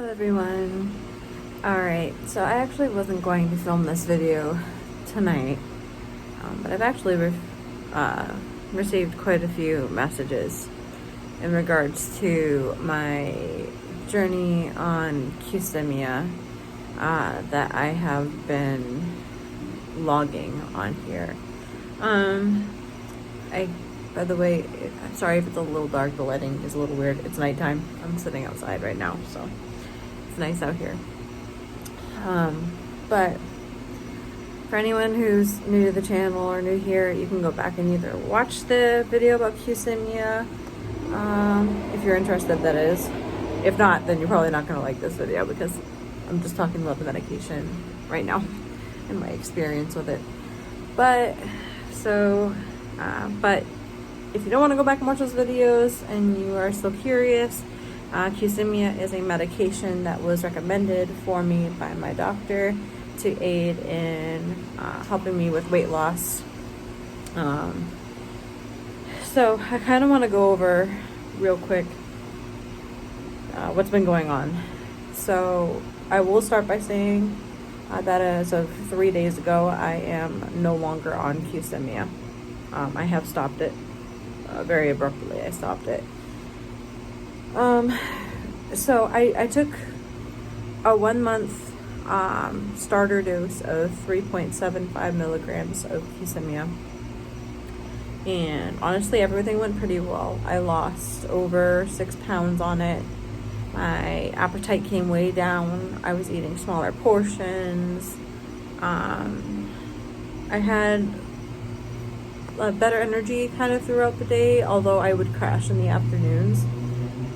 Everyone. Alright, so I actually wasn't going to film this video tonight, but I've actually received quite a few messages in regards to my journey on Qsymia that I have been logging on here. By the way, I'm sorry if it's a little dark, the lighting is a little weird. It's nighttime. I'm sitting outside right now, so it's nice out here. But for anyone who's new to the channel or new here, you can go back and either watch the video about Qsymia, if you're interested, that is. If not, then you're probably not going to like this video because I'm just talking about the medication right now and my experience with it. But if you don't want to go back and watch those videos and you are still curious, Qsymia is a medication that was recommended for me by my doctor to aid in helping me with weight loss. So I kind of want to go over real quick what's been going on. So I will start by saying that as of 3 days ago, I am no longer on Qsymia. I have stopped it. Very abruptly, I stopped it. So I took a 1 month starter dose of 3.75 milligrams of Qsymia, and honestly everything went pretty well. I lost over 6 pounds on it. My appetite came way down. I was eating smaller portions. I had better energy kind of throughout the day, although I would crash in the afternoons.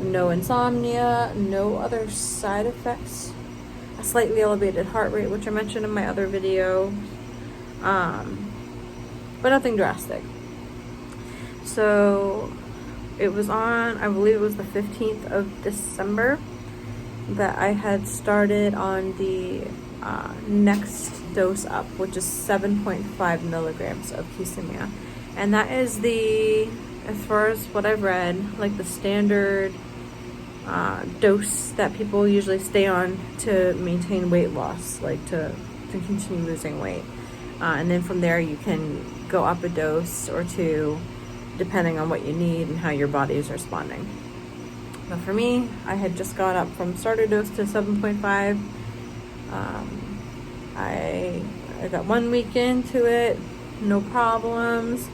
No insomnia, no other side effects. A slightly elevated heart rate, which I mentioned in my other video, but nothing drastic. So it was on, I believe it was the 15th of December that I had started on the next dose up, which is 7.5 milligrams of Qsymia. And that is as far as what I've read, like the standard dose that people usually stay on to maintain weight loss, like to continue losing weight. And then from there you can go up a dose or two, depending on what you need and how your body is responding. But for me, I had just got up from starter dose to 7.5. I got 1 week into it, no problems.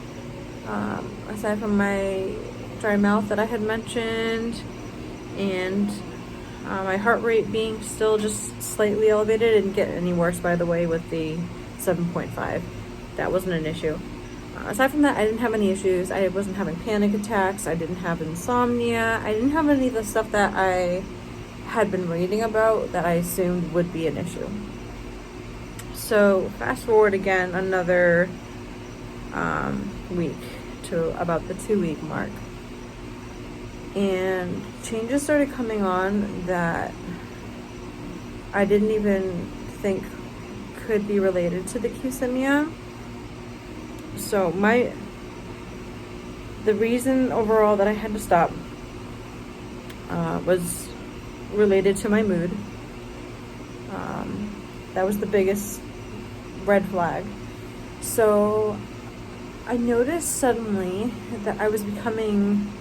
Aside from my dry mouth that I had mentioned, and my heart rate being still just slightly elevated. It didn't get any worse, by the way, with the 7.5. That wasn't an issue. Aside from that, I didn't have any issues. I wasn't having panic attacks. I didn't have insomnia. I didn't have any of the stuff that I had been reading about that I assumed would be an issue. So fast forward again another week to about the 2 week mark, and changes started coming on that I didn't even think could be related to the Qsymia. So the reason overall that I had to stop was related to my mood. That was the biggest red flag. So I noticed suddenly that I was becoming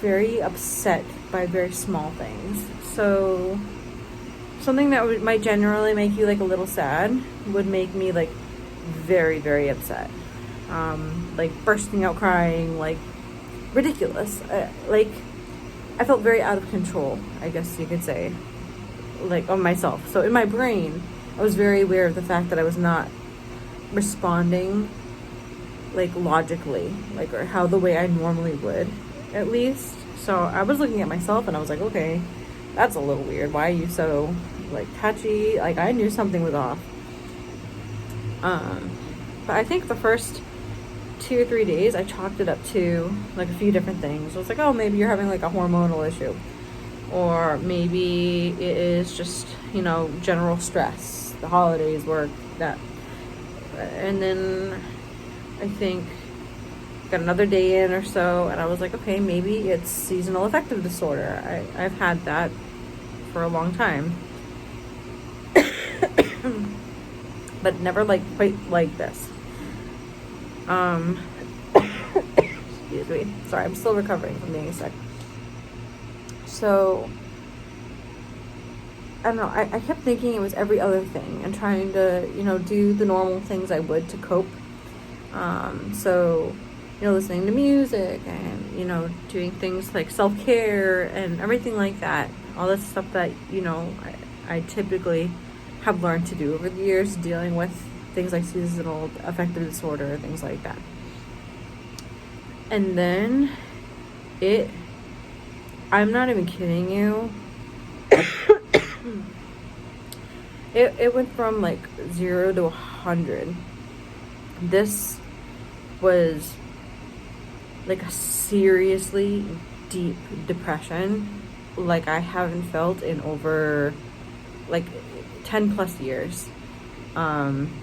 very upset by very small things. So something that might generally make you like a little sad would make me like very, very upset. Like bursting out crying, like ridiculous. Like I felt very out of control, I guess you could say, like on myself. So in my brain, I was very aware of the fact that I was not responding like logically, like, or how the way I normally would, at least. So I was looking at myself and I was like, okay, that's a little weird. Why are you so like touchy? Like I knew something was off. But I think the first 2 or 3 days I chalked it up to like a few different things. I was like, oh, maybe you're having like a hormonal issue, or maybe it is just, you know, general stress, the holidays, work, that. And then I think got another day in or so, and I was like, okay, maybe it's seasonal affective disorder. I've had that for a long time. But never like quite like this. Excuse me. Sorry, I'm still recovering from being sick. So, I don't know, I kept thinking it was every other thing and trying to, do the normal things I would to cope. So, listening to music and, doing things like self-care and everything like that. All that stuff that, I typically have learned to do over the years, dealing with things like seasonal affective disorder, things like that. And then I'm not even kidding you, it went from like 0 to 100. This was like a seriously deep depression like I haven't felt in over like 10 plus years.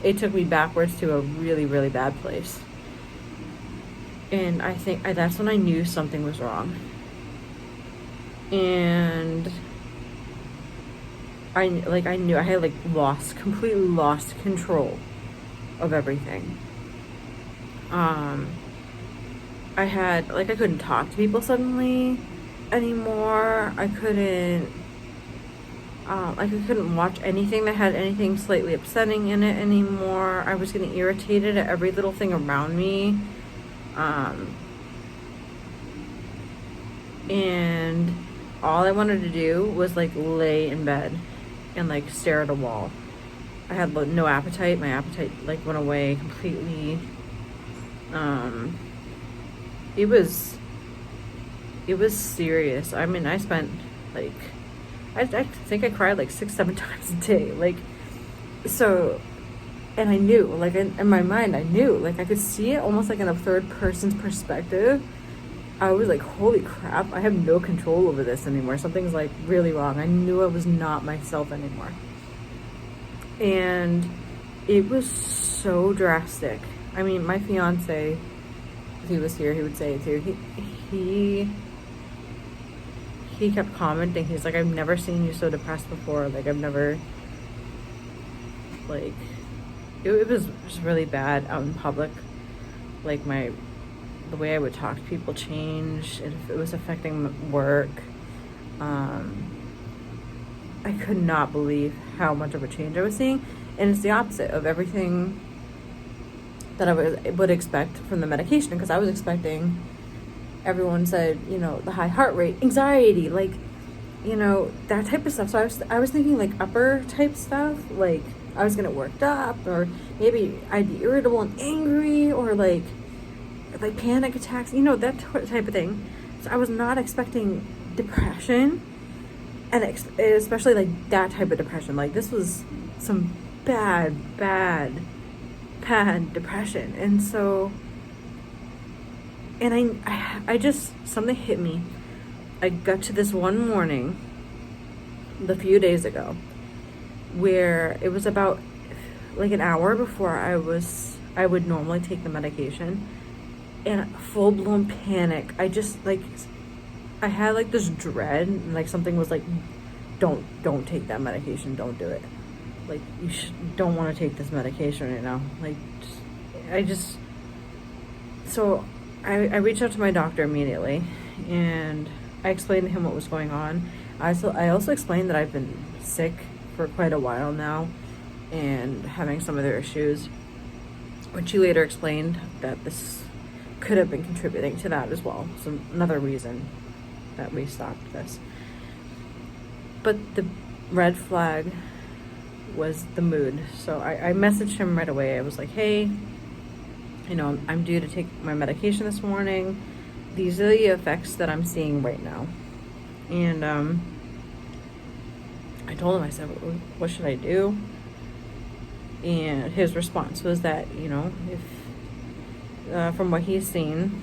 It took me backwards to a really, really bad place. And I think that's when I knew something was wrong. And I knew I had completely lost control of everything. I couldn't talk to people suddenly anymore. I couldn't watch anything that had anything slightly upsetting in it anymore. I was getting irritated at every little thing around me. And all I wanted to do was lay in bed and stare at a wall. I had no appetite. My appetite went away completely. It was serious. I mean, I spent I think I cried 6-7 times a day. So, and I knew, in my mind, I knew, I could see it almost in a third person's perspective. I was holy crap, I have no control over this anymore. Something's really wrong. I knew I was not myself anymore. And it was so drastic. I mean, my fiance, if he was here, he would say it too. He kept commenting. He's like, I've never seen you so depressed before. I've never, it was just really bad out in public. The way I would talk to people changed. It was affecting work. I could not believe how much of a change I was seeing. And it's the opposite of everything that I would expect from the medication. Because I was expecting, everyone said, the high heart rate, anxiety, that type of stuff. So I was thinking upper type stuff. I was gonna worked up, or maybe I'd be irritable and angry, or panic attacks, that type of thing. So I was not expecting depression, and especially that type of depression. This was some bad depression. And so, and I just, something hit me. I got to this one morning a few days ago where it was about an hour before I would normally take the medication, and full-blown panic. I just I had this dread, and something was don't take that medication, don't do it. You don't want to take this medication right now. So I reached out to my doctor immediately, and I explained to him what was going on. I also explained that I've been sick for quite a while now and having some other issues, which he later explained that this could have been contributing to that as well. So another reason that we stopped this. But the red flag was the mood. So I messaged him right away. I was like, hey, I'm due to take my medication this morning. These are the effects that I'm seeing right now. And I told him, I said, what should I do? And his response was that, if from what he's seen,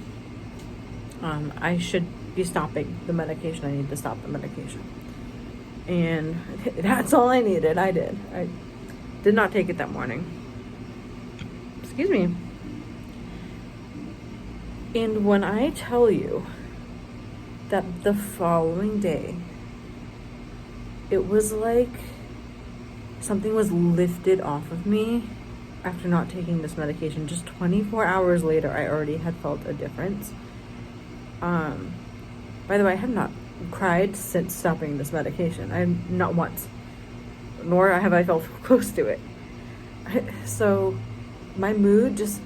I should be stopping the medication. I need to stop the medication. And that's all I needed. I did. I did not take it that morning. Excuse me. And when I tell you that the following day, it was like something was lifted off of me after not taking this medication. Just 24 hours later, I already had felt a difference. By the way, I have not cried since stopping this medication. I'm not once, nor have I felt close to it. So my mood just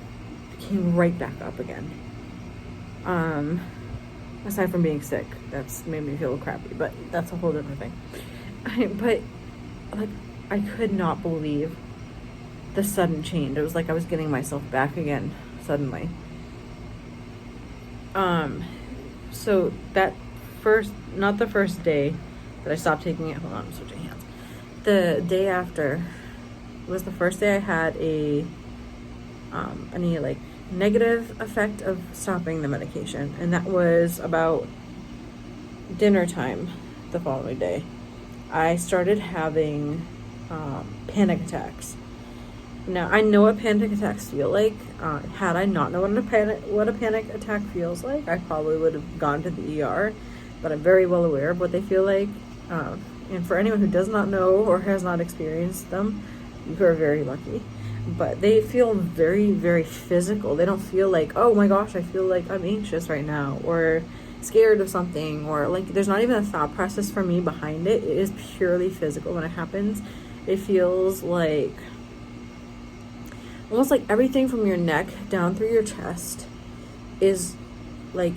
came right back up again. Aside from being sick, that's made me feel crappy, but that's a whole different thing. But like, I could not believe the sudden change. It was like I was getting myself back again suddenly. So that not the first day that I stopped taking it. Hold on, I'm switching hands. The day after was the first day I had any like negative effect of stopping the medication, and that was about dinner time the following day. I started having panic attacks. Now, I know what panic attacks feel like. Had I not known what a panic attack feels like, I probably would have gone to the ER, but I'm very well aware of what they feel like. And for anyone who does not know or has not experienced them, you are very lucky. But they feel very, very physical. They don't feel like, oh my gosh, I feel like I'm anxious right now, or scared of something, or like there's not even a thought process for me behind it. It is purely physical when it happens. It feels like almost like everything from your neck down through your chest is like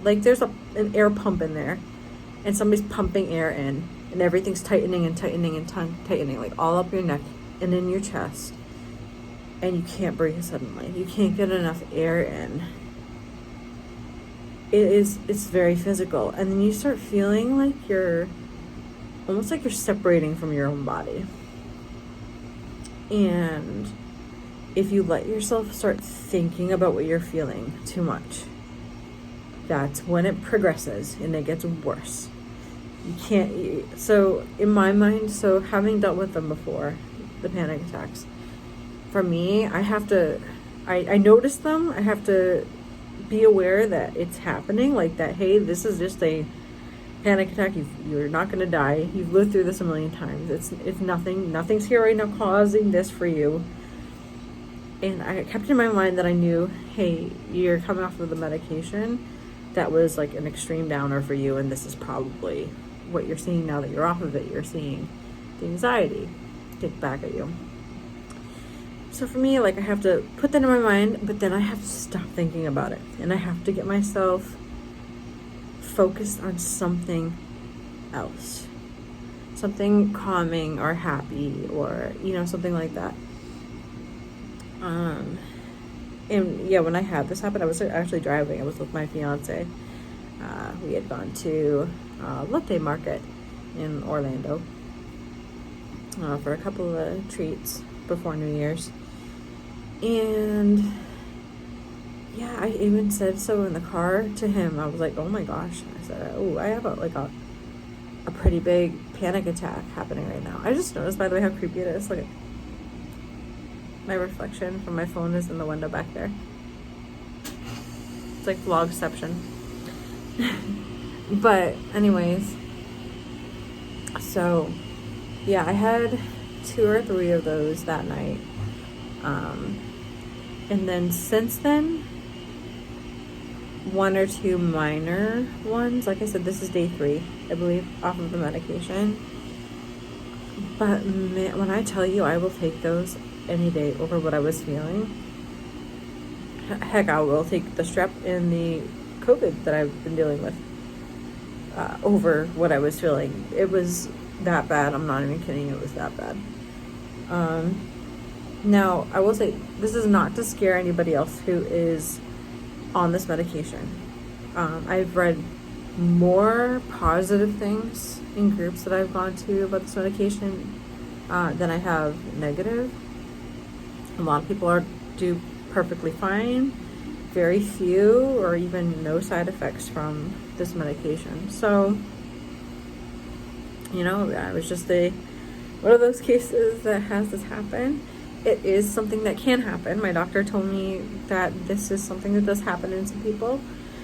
there's an air pump in there, and somebody's pumping air in, and everything's tightening and tightening and tightening, like all up your neck and in your chest, and you can't breathe suddenly. You can't get enough air in. It's very physical, and then you start feeling like you're almost like you're separating from your own body. And if you let yourself start thinking about what you're feeling too much, that's when it progresses and it gets worse. You can't, so in my mind, so having dealt with them before, the panic attacks, for me, I notice them. I have to be aware that it's happening, like that, hey, this is just a panic attack. You're not going to die. You've lived through this a million times. It's nothing's here right now causing this for you. And I kept in my mind that I knew, hey, you're coming off of the medication that was like an extreme downer for you, and this is probably what you're seeing now that you're off of it. You're seeing the anxiety kick back at you. So for me, like, I have to put that in my mind, but then I have to stop thinking about it, and I have to get myself focused on something else, something calming or happy, or something like that. And yeah, when I had this happen, I was actually driving. I was with my fiance. We had gone to Latte Market in Orlando for a couple of treats before New Year's. And yeah, I even said so in the car to him. I was like, oh my gosh. I said, oh, I have a pretty big panic attack happening right now. I just noticed, by the way, how creepy it is. Look at my reflection from my phone is in the window back there. It's like vlogception. But anyways, so yeah, I had 2 or 3 of those that night. And then since then, 1 or 2 minor ones. Like I said, this is day 3, I believe, off of the medication. But man, when I tell you, I will take those any day over what I was feeling. Heck, I will take the strep and the COVID that I've been dealing with over what I was feeling. It was that bad. I'm not even kidding. It was that bad. Now, I will say, this is not to scare anybody else who is on this medication. I've read more positive things in groups that I've gone to about this medication than I have negative. A lot of people do perfectly fine. Very few or even no side effects from this medication. So, I was just one of those cases that has this happen. It is something that can happen. My doctor told me that this is something that does happen in some people.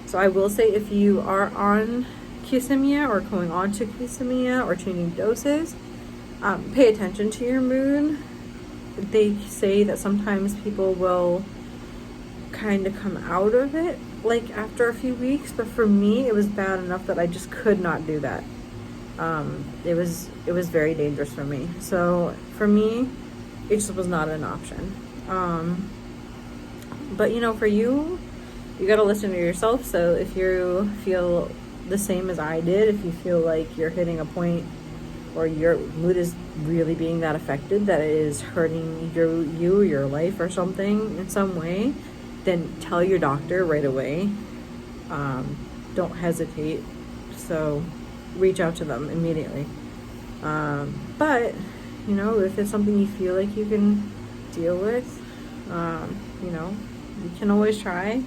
So I will say, if you are on Qsymia or going on to Qsymia or changing doses, pay attention to your mood. They say that sometimes people will kind of come out of it like after a few weeks, but for me it was bad enough that I just could not do that. It was very dangerous for me. So for me, it just was not an option. But for you gotta listen to yourself. So if you feel the same as I did, if you feel like you're hitting a point or your mood is really being that affected that it is hurting your life or something in some way, then tell your doctor right away. Don't hesitate. So reach out to them immediately. But if it's something you feel like you can deal with, you can always try.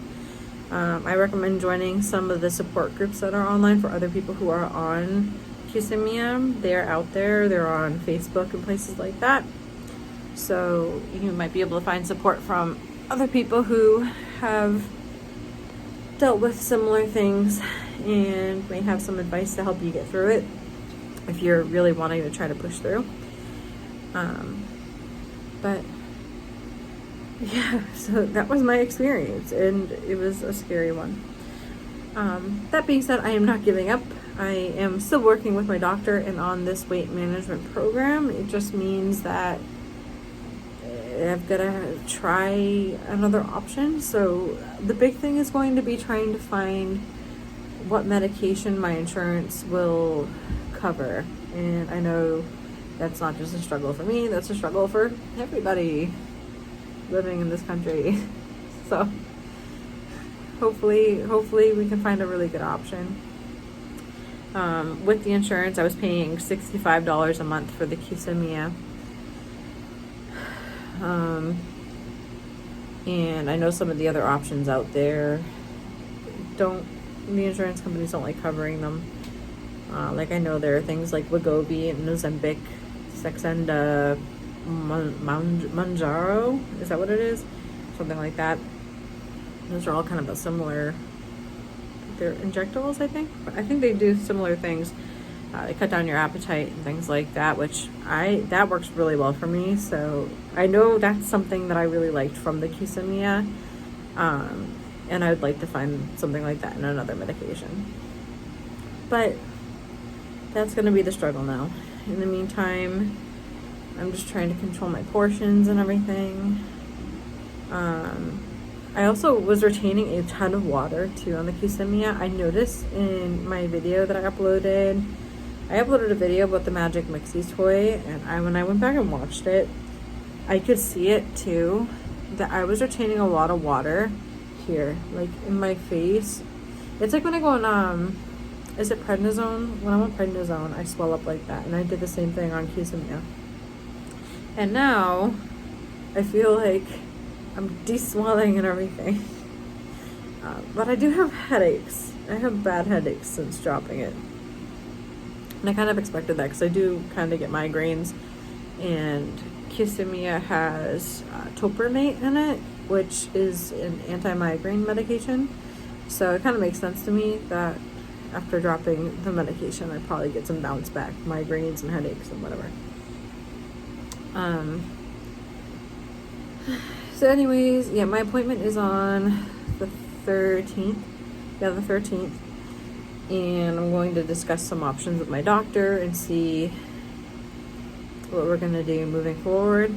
I recommend joining some of the support groups that are online for other people who are on Qsymia. They're out there. They're on Facebook and places like that. So you might be able to find support from other people who have dealt with similar things and may have some advice to help you get through it if you're really wanting to try to push through. But yeah, so that was my experience, and it was a scary one. That being said, I am not giving up. I am still working with my doctor and on this weight management program. It just means that I've got to try another option. So the big thing is going to be trying to find what medication my insurance will cover. And I know that's not just a struggle for me, that's a struggle for everybody living in this country. So hopefully we can find a really good option. With the insurance, I was paying $65 a month for the Qsymia. And I know some of the other options out there the insurance companies don't like covering them. Like I know there are things like Wegovy and Ozempic, Saxenda, Manjaro, is that what it is? Something like that. Those are all kind of a similar, they're injectables, I think. But I think they do similar things. They cut down your appetite and things like that, which that works really well for me. So I know that's something that I really liked from the Qsymia. And I would like to find something like that in another medication. But that's going to be the struggle now. In the meantime, I'm just trying to control my portions and everything. I also was retaining a ton of water too on the Qsymia. I noticed in my video that I uploaded a video about the Magic Mixies toy, and when I went back and watched it, I could see it too, that I was retaining a lot of water here, like in my face. It's like when I go on, is it prednisone? When I'm on prednisone, I swell up like that, and I did the same thing on Qsymia. And now, I feel like I'm de-swelling and everything. But I do have headaches. I have bad headaches since dropping it. And I kind of expected that because I do kind of get migraines. And Qsymia has topiramate in it, which is an anti-migraine medication. So it kind of makes sense to me that after dropping the medication, I probably get some bounce back migraines and headaches and whatever. So anyways, yeah, my appointment is on the 13th. Yeah, the 13th. And I'm going to discuss some options with my doctor and see what we're going to do moving forward.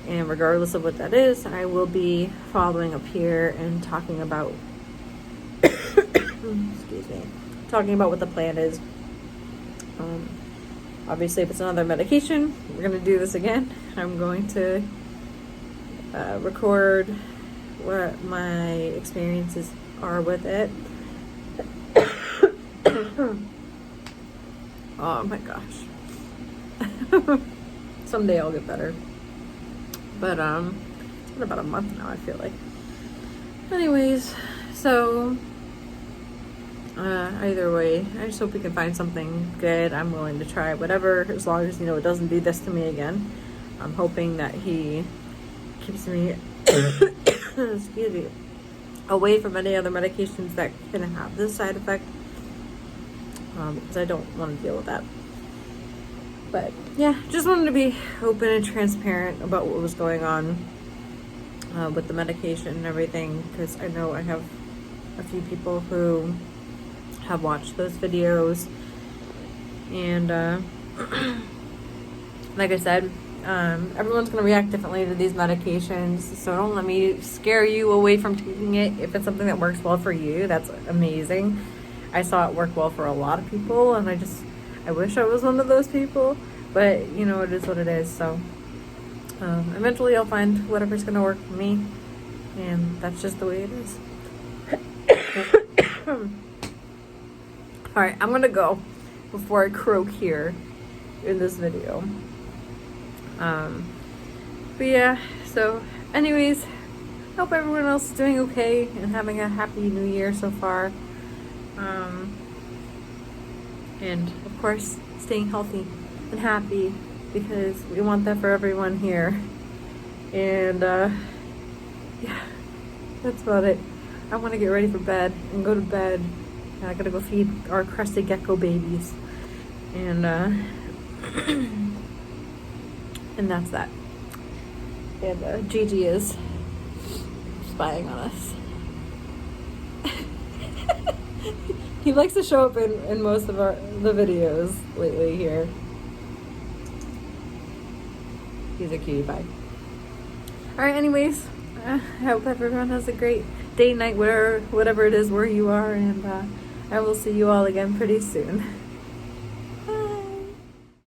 And regardless of what that is, I will be following up here and talking about excuse me, talking about what the plan is. Obviously, if it's another medication, we're going to do this again. I'm going to record what my experiences are with it. Oh my gosh. Someday I'll get better. But it's been about a month now, I feel like. Anyways, so either way, I just hope we can find something good. I'm willing to try whatever, as long as it doesn't do this to me again. I'm hoping that he keeps me excuse me, away from any other medications that can have this side effect. because I don't want to deal with that. But yeah, just wanted to be open and transparent about what was going on with the medication and everything, because I know I have a few people who have watched those videos, and like I said, everyone's going to react differently to these medications, so don't let me scare you away from taking it. If it's something that works well for you, that's amazing. I saw it work well for a lot of people, and I wish I was one of those people, but you know, it is what it is. So eventually I'll find whatever's going to work for me, and that's just the way it is. Alright, I'm going to go before I croak here in this video. But yeah, so anyways, hope everyone else is doing okay and having a happy new year so far. And of course, staying healthy and happy, because we want that for everyone here. And yeah, that's about it. I want to get ready for bed and go to bed. And I gotta go feed our crested gecko babies. And and that's that. And Gigi is spying on us. He likes to show up in most of the videos lately here. He's a cutie pie. Alright, anyways, I hope everyone has a great day, night, whatever it is where you are, and I will see you all again pretty soon.